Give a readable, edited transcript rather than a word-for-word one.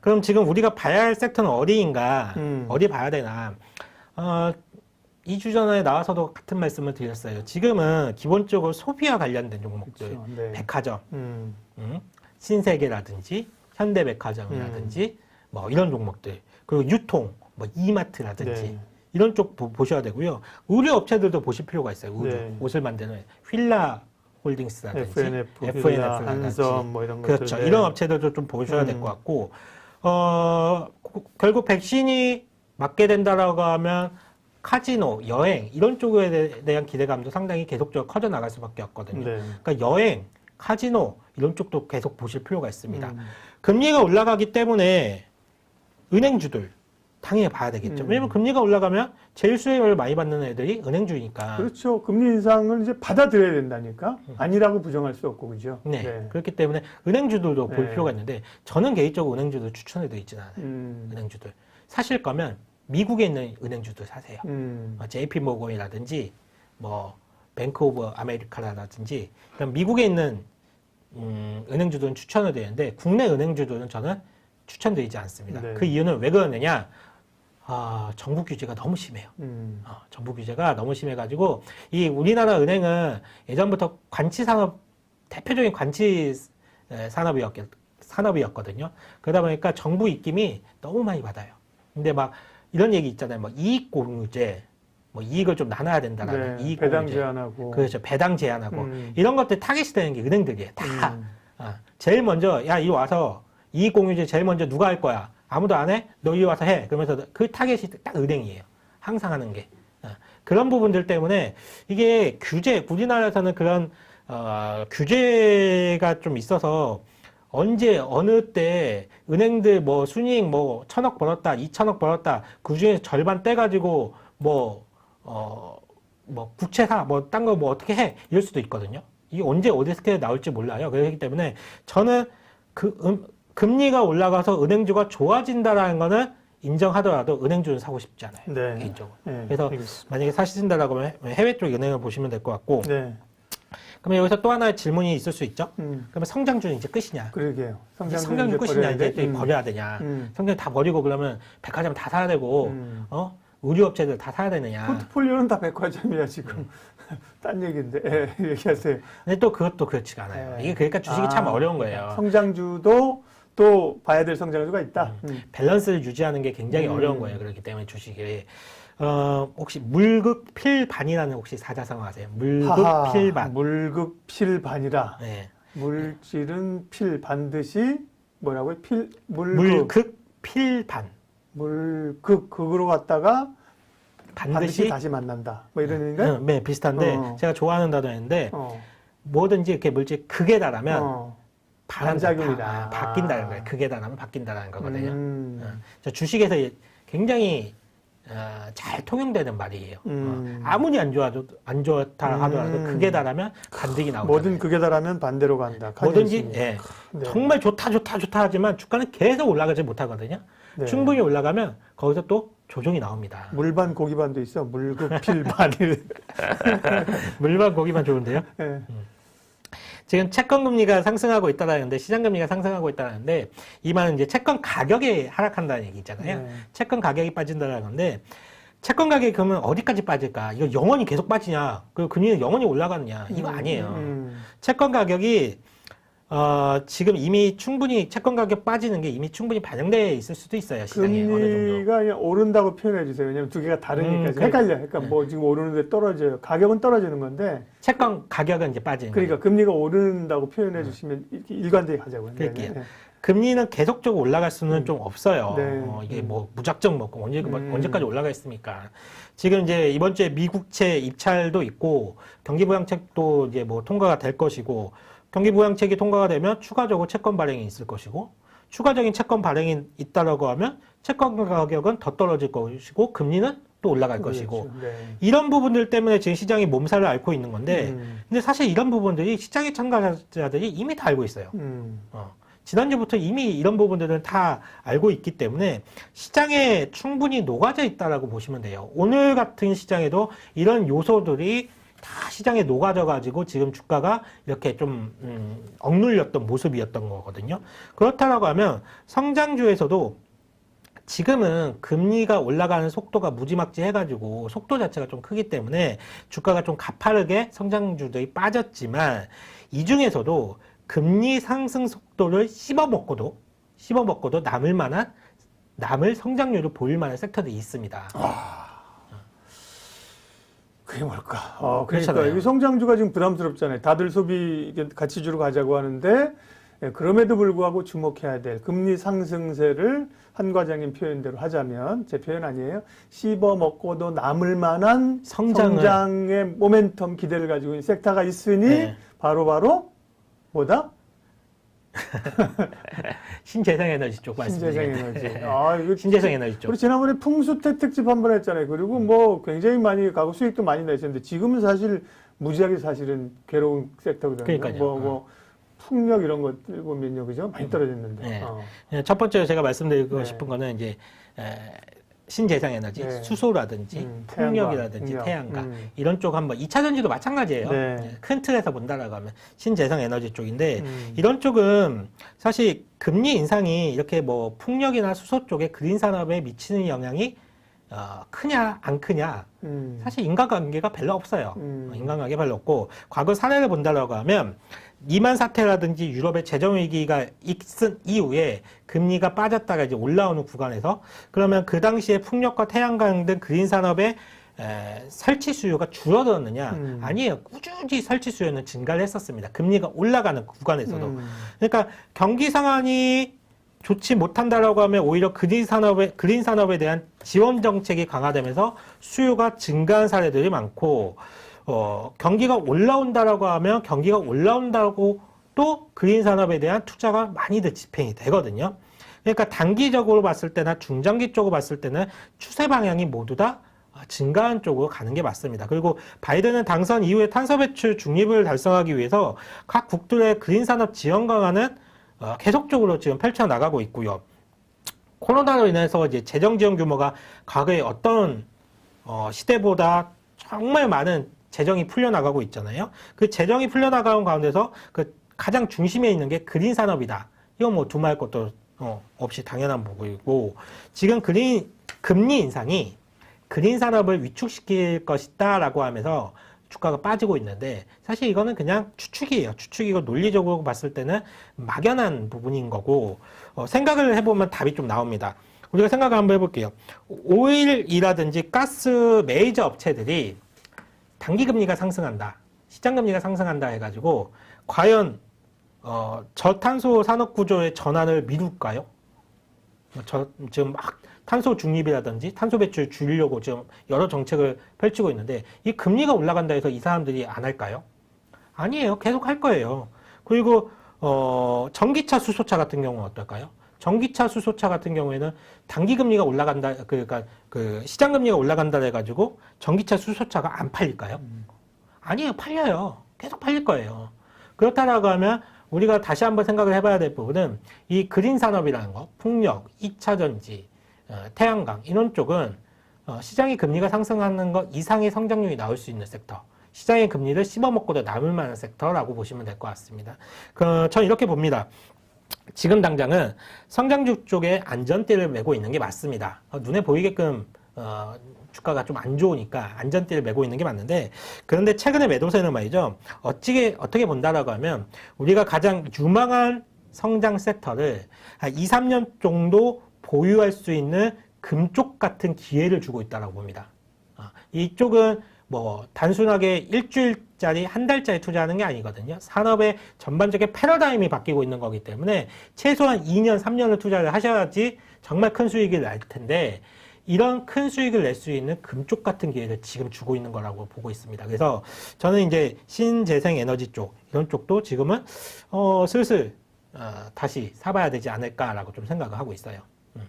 그럼 지금 우리가 봐야 할 섹터는 어디인가? 어디 봐야 되나? 2주 전에 나와서도 같은 말씀을 드렸어요. 지금은 기본적으로 소비와 관련된 종목들, 그렇죠. 네. 백화점, 신세계라든지 현대백화점이라든지 뭐 이런 종목들, 그리고 유통, 뭐 이마트라든지 네. 이런 쪽 보셔야 되고요. 의류 업체들도 보실 필요가 있어요. 의류, 네. 옷을 만드는 휠라 홀딩스라든지 FNF, 한섬 뭐 이런 것들. 그렇죠. 네. 이런 업체들도 좀 보셔야 될 것 같고 결국 백신이 맞게 된다라고 하면 카지노, 여행 이런 쪽에 대한 기대감도 상당히 계속적으로 커져 나갈 수밖에 없거든요. 네. 그러니까 여행, 카지노 이런 쪽도 계속 보실 필요가 있습니다. 금리가 올라가기 때문에 은행주들 당연히 봐야 되겠죠. 왜냐면 금리가 올라가면 제일 수혜를 많이 받는 애들이 은행주니까. 그렇죠. 금리 인상을 이제 받아들여야 된다니까. 아니라고 부정할 수 없고, 그죠? 네. 네. 그렇기 때문에 은행주들도 볼 네. 필요가 있는데 저는 개인적으로 은행주들 추천해도 있지는 않아요. 은행주들. 사실 거면 미국에 있는 은행주들 사세요. JP 모건이라든지 뭐 뱅크 오브 아메리카라든지 그러니까 미국에 있는 은행주들은 추천을 드리는데 국내 은행주들은 저는 추천드리지 않습니다. 네. 그 이유는 왜 그러느냐? 정부 규제가 너무 심해요. 정부 규제가 너무 심해가지고 이 우리나라 은행은 예전부터 관치 산업 대표적인 관치 산업이었거든요. 그러다 보니까 정부 입김이 너무 많이 받아요. 근데 막 이런 얘기 있잖아요. 뭐 이익 공유제, 뭐 이익을 좀 나눠야 된다라는 네. 이익 배당 공유제. 제한하고. 그렇죠. 배당 제한하고 이런 것들 타겟이 되는 게 은행들이에요. 다. 제일 먼저 야, 이 와서 이익 공유제 제일 먼저 누가 할 거야? 아무도 안 해? 너 이리 와서 해. 그러면서 그 타겟이 딱 은행이에요. 항상 하는 게. 그런 부분들 때문에 이게 규제, 우리나라에서는 그런 규제가 좀 있어서 언제 어느 때 은행들 뭐 순이익 뭐 1,000억 벌었다, 2,000억 벌었다 그 중에서 절반 떼가지고 뭐 국채 사, 뭐 딴 거 뭐 어떻게 해 이럴 수도 있거든요. 이게 언제 어디서 나올지 몰라요. 그렇기 때문에 저는 금리가 올라가서 은행주가 좋아진다라는 거는 인정하더라도 은행주는 사고 싶지 않아요. 네. 개인적으로. 네. 그래서 알겠습니다. 만약에 사신다라고 하면 해외 쪽 은행을 보시면 될 것 같고. 네. 그러면 여기서 또 하나의 질문이 있을 수 있죠. 그러면 성장주는 이제 끝이냐? 그러게요. 성장주 끝이냐? 이제 버려야 되냐? 성장주 다 버리고 그러면 백화점 다 사야 되고, 의류업체들 다 사야 되느냐? 포트폴리오는 다 백화점이야 지금. 딴 얘기인데. 예, 얘기하세요. 근데 또 그것도 그렇지가 않아요. 이게 그러니까 주식이 참 어려운 거예요. 성장주도 또 봐야 될 성장주가 있다. 밸런스를 유지하는 게 굉장히 어려운 거예요. 그렇기 때문에 주식이. 혹시 물극필반이라는 혹시 사자성어 아세요? 물극필반. 물극필반이라. 네. 물질은 필 반드시 뭐라고요? 물극필반. 극으로 갔다가 반드시 다시 만난다. 뭐 이런 의미인가요? 네, 비슷한데 제가 좋아하는 단어인데 뭐든지 이렇게 물질 극에 달하면 반작용이다. 바뀐다는 거예요. 극에 달하면 바뀐다는 거거든요. 저 주식에서 굉장히 잘 통용되는 말이에요. 아무리 안 좋다 하더라도 극에 달하면 반등이 나오잖아요. 뭐든 극에 달하면 반대로 간다. 뭐든지 네. 정말 좋다 하지만 주가는 계속 올라가지 못하거든요. 네. 충분히 올라가면 거기서 또 조정이 나옵니다. 물반 고기반도 있어. 물극필반을. 물반 고기만 좋은데요. 네. 지금 채권 금리가 상승하고 있다라는데 시장 금리가 상승하고 있다라는데 이 말은 이제 채권 가격이 하락한다는 얘기 있잖아요. 네. 채권 가격이 빠진다라는 건데 채권 가격이 그러면 어디까지 빠질까? 이거 영원히 계속 빠지냐? 그리고 금리는 영원히 올라가느냐? 이거 아니에요. 채권 가격이 지금 이미 충분히 채권 가격 빠지는 게 이미 충분히 반영돼 있을 수도 있어요. 시장에 어느 정도. 금리가 그냥 오른다고 표현해 주세요. 왜냐면 두 개가 다르니까 헷갈려. 그러니까 뭐 지금 오르는데 떨어져요. 가격은 떨어지는 건데 채권 가격은 이제 빠지는 거예요. 그러니까 금리가 오른다고 표현해 주시면 이렇게 일관되게 하자고요. 그럴게요. 네. 금리는 계속적으로 올라갈 수는 좀 없어요. 네. 이게 뭐 무작정 먹고 언제까지 올라가겠습니까? 지금 이제 이번 주에 미국채 입찰도 있고 경기부양책도 이제 뭐 통과가 될 것이고 경기부양책이 통과가 되면 추가적으로 채권 발행이 있을 것이고 추가적인 채권 발행이 있다라고 하면 채권 가격은 더 떨어질 것이고 금리는 또 올라갈 것이고 네. 이런 부분들 때문에 지금 시장이 몸살을 앓고 있는 건데 근데 사실 이런 부분들이 시장의 참가자들이 이미 다 알고 있어요. 지난주부터 이미 이런 부분들은 다 알고 있기 때문에 시장에 충분히 녹아져 있다라고 보시면 돼요. 오늘 같은 시장에도 이런 요소들이 다 시장에 녹아져-가지고 지금 주가가 이렇게 좀 억눌렸던 모습이었던 거거든요. 그렇다라고 하면 성장주에서도 지금은 금리가 올라가는 속도가 무지막지 해가지고 속도 자체가 좀 크기 때문에 주가가 좀 가파르게 성장주들이 빠졌지만 이 중에서도 금리 상승 속도를 씹어먹고도 남을 성장률을 보일 만한 섹터들이 있습니다. 그게 뭘까? 그러니까 그렇잖아요. 이 성장주가 지금 부담스럽잖아요. 다들 소비 가치주로 가자고 하는데 그럼에도 불구하고 주목해야 될 금리 상승세를 한 과장님 표현대로 하자면 제 표현 아니에요. 씹어 먹고도 남을 만한 성장의 모멘텀 기대를 가지고 있는 섹터가 있으니 바로 뭐다? 신재생에너지 쪽 말씀드리겠습니다. 신재생에너지. 신재생에너지 쪽. 우리 지난번에 풍수태 특집 한번 했잖아요. 그리고 뭐 굉장히 많이 가고 수익도 많이 내셨는데 지금은 사실 무지하게 사실은 괴로운 섹터거든요. 그러니까요. 풍력 이런 것들 보면요, 그죠? 많이 떨어졌는데. 첫 번째로 제가 말씀드리고 싶은 거는 이제 신재생에너지, 네. 수소라든지 풍력이라든지 태양광 이런 쪽 한번 2차 전지도 마찬가지예요. 네. 큰 틀에서 본다라고 하면 신재생에너지 쪽인데 이런 쪽은 사실 금리 인상이 이렇게 뭐 풍력이나 수소 쪽에 그린 산업에 미치는 영향이 크냐 안 크냐 사실 인간관계가 별로 없어요. 인간관계 별로 없고 과거 사례를 본다라고 하면 리만 사태라든지 유럽의 재정 위기가 있은 이후에 금리가 빠졌다가 이제 올라오는 구간에서 그러면 그 당시에 풍력과 태양광 등 그린 산업의 설치 수요가 줄어들었느냐? 아니에요. 꾸준히 설치 수요는 증가를 했었습니다. 금리가 올라가는 구간에서도. 그러니까 경기 상황이 좋지 못한다라고 하면 오히려 그린 산업에 대한 지원 정책이 강화되면서 수요가 증가한 사례들이 많고 경기가 올라온다라고 하면 경기가 올라온다고 또 그린 산업에 대한 투자가 많이들 집행이 되거든요. 그러니까 단기적으로 봤을 때나 중장기 쪽으로 봤을 때는 추세 방향이 모두 다 증가한 쪽으로 가는 게 맞습니다. 그리고 바이든은 당선 이후에 탄소 배출 중립을 달성하기 위해서 각 국들의 그린 산업 지원 강화는 계속적으로 지금 펼쳐나가고 있고요. 코로나로 인해서 이제 재정 지원 규모가 과거의 어떤 시대보다 정말 많은 재정이 풀려나가고 있잖아요. 그 재정이 풀려나가는 가운데서 그 가장 중심에 있는 게 그린 산업이다. 이건 뭐 두말할 것도 없이 당연한 부분이고 지금 금리 인상이 그린 산업을 위축시킬 것이다라고 하면서 주가가 빠지고 있는데 사실 이거는 그냥 추측이에요. 추측이고 논리적으로 봤을 때는 막연한 부분인 거고 생각을 해보면 답이 좀 나옵니다. 우리가 생각을 한번 해볼게요. 오일이라든지 가스 메이저 업체들이 단기금리가 상승한다, 시장금리가 상승한다 해가지고 과연 저탄소 산업구조의 전환을 미룰까요? 지금 막 탄소 중립이라든지 탄소 배출 줄이려고 지금 여러 정책을 펼치고 있는데 이 금리가 올라간다 해서 이 사람들이 안 할까요? 아니에요. 계속 할 거예요. 그리고 전기차, 수소차 같은 경우는 어떨까요? 전기차, 수소차 같은 경우에는 단기금리가 올라간다, 그러니까 그 시장금리가 올라간다 해가지고 전기차, 수소차가 안 팔릴까요? 아니에요. 팔려요. 계속 팔릴 거예요. 그렇다라고 하면 우리가 다시 한번 생각을 해봐야 될 부분은 이 그린 산업이라는 거, 풍력, 2차 전지, 태양광 이런 쪽은 시장의 금리가 상승하는 것 이상의 성장률이 나올 수 있는 섹터, 시장의 금리를 씹어먹고도 남을 만한 섹터라고 보시면 될 것 같습니다. 전 이렇게 봅니다. 지금 당장은 성장주 쪽에 안전띠를 메고 있는 게 맞습니다. 눈에 보이게끔 주가가 좀 안 좋으니까 안전띠를 메고 있는 게 맞는데 그런데 최근에 매도세는 말이죠. 어떻게 본다라고 하면 우리가 가장 유망한 성장 섹터를 한 2, 3년 정도 보유할 수 있는 금쪽 같은 기회를 주고 있다라고 봅니다. 이쪽은 뭐 단순하게 일주일짜리 한 달짜리 투자하는 게 아니거든요. 산업의 전반적인 패러다임이 바뀌고 있는 거기 때문에 최소한 2년, 3년을 투자를 하셔야지 정말 큰 수익을 낼 텐데 이런 큰 수익을 낼 수 있는 금쪽 같은 기회를 지금 주고 있는 거라고 보고 있습니다. 그래서 저는 이제 신재생 에너지 쪽 이런 쪽도 지금은 슬슬 다시 사봐야 되지 않을까라고 좀 생각을 하고 있어요. 네.